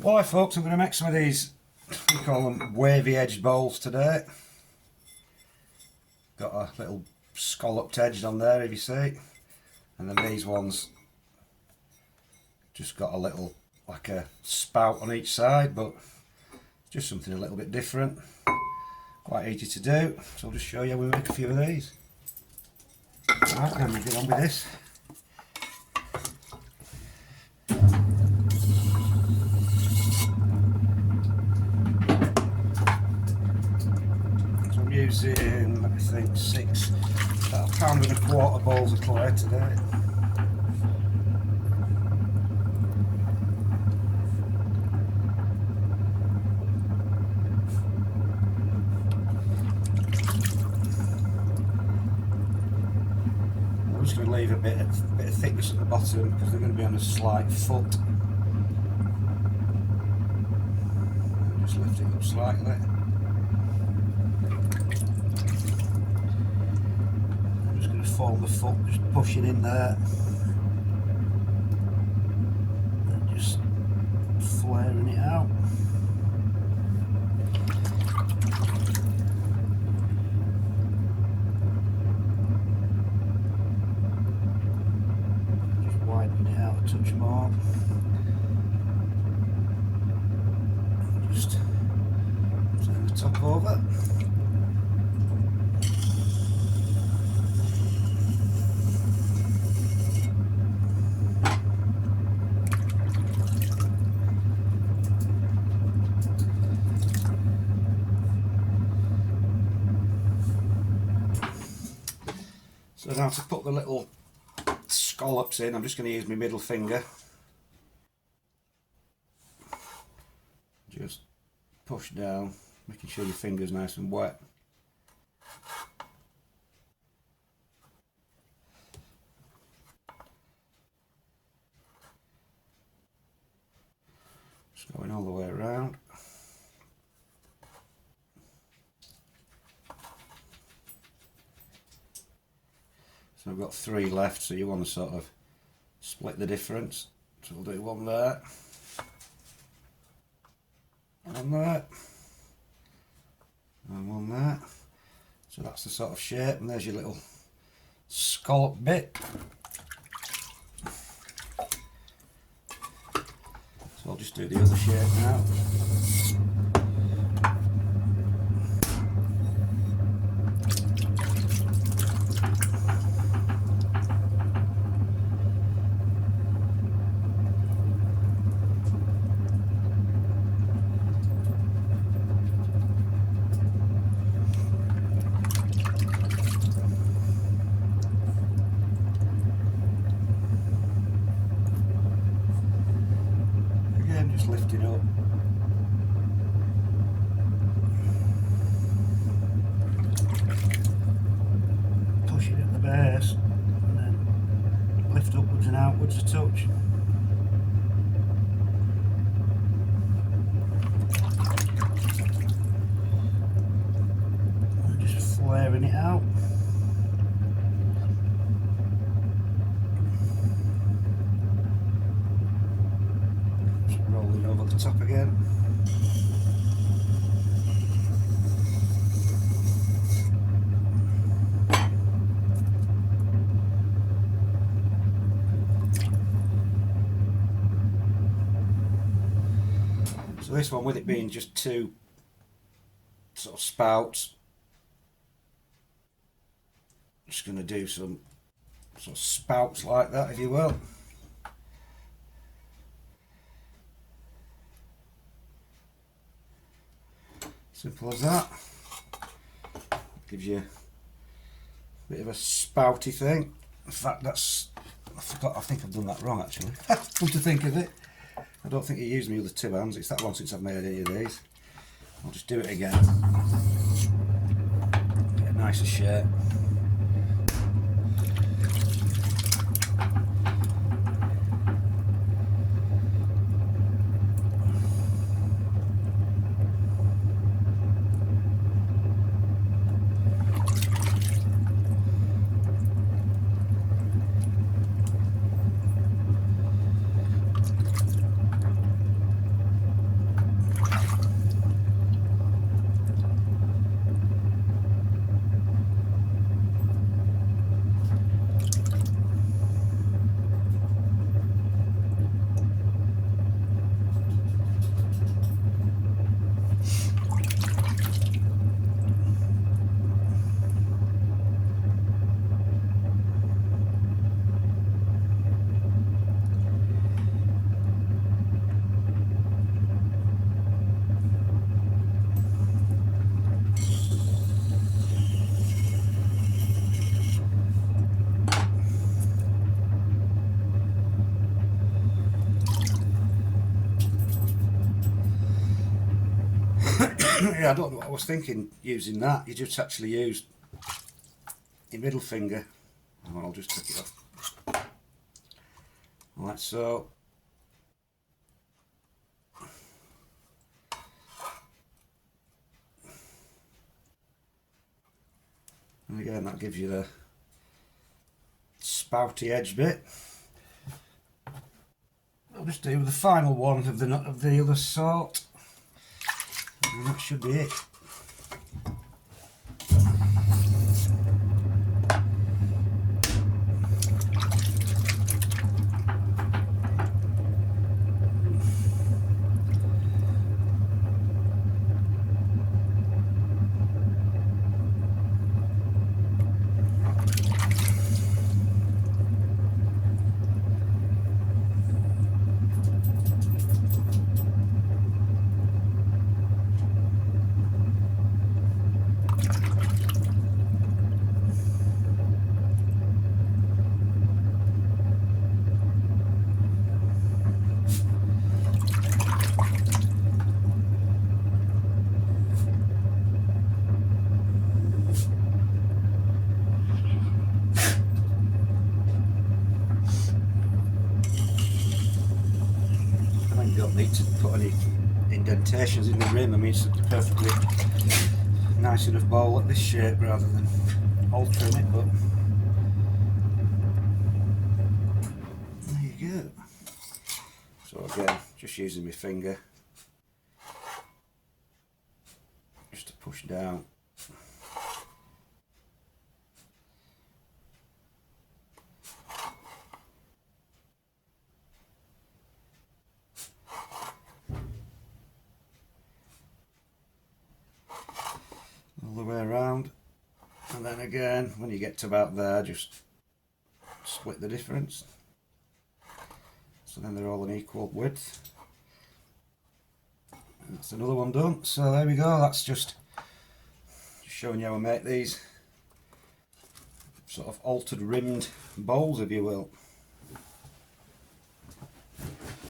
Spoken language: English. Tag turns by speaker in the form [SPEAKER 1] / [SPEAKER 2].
[SPEAKER 1] Well, hi folks, I'm going to make some of these, we call them wavy edged bowls today. Got a little scalloped edge on there if you see, and then these ones just got a little, like a spout on each side, but just something a little bit different. Quite easy to do, so I'll just show you how we make a few of these. Alright, then we get on with this. So I'm using, I think, about a pound and a quarter bowls of clay today. I'm just going to leave a bit of thickness at the bottom because they're going to be on a slight foot. Just lift it up slightly. I'm just going to fold the foot, just pushing in there. And just flaring it out. Touch more. Just turn the top over. So now to put the little scallops in, I'm just going to use my middle finger. Just push down, making sure your finger's nice and wet. Just going all the way around. So I've got 3 left, so you want to sort of split the difference. So we'll do one there, one there, and one there. So that's the sort of shape, and there's your little scallop bit. So I'll just do the other shape now. Just lift it up. Push it at the base and then lift upwards and outwards a touch. And just flaring it out. Rolling over the top again. So this one, with it being just 2 sort of spouts, I'm just going to do some sort of spouts like that, if you will. Simple as that. Gives you a bit of a spouty thing. In fact, I forgot, I think I've done that wrong actually. Come to think of it. I don't think I used my other 2 hands. It's that long since I've made any of these. I'll just do it again. Get a nicer shape. Yeah, I don't know what I was thinking using that. You just actually use your middle finger. Oh, I'll just take it off. Like so. And again, that gives you the spouty edge bit. I'll just do the final one of the other sort, and that should be it. You don't need to put any indentations in the rim. I mean, it's a perfectly nice enough bowl at this shape rather than altering it, but there you go. So again, just using my finger just to push down. All the way around, and then again when you get to about there, just split the difference, so then they're all an equal width, and that's another one done. So there we go, that's just showing you how I make these sort of altered rimmed bowls, if you will.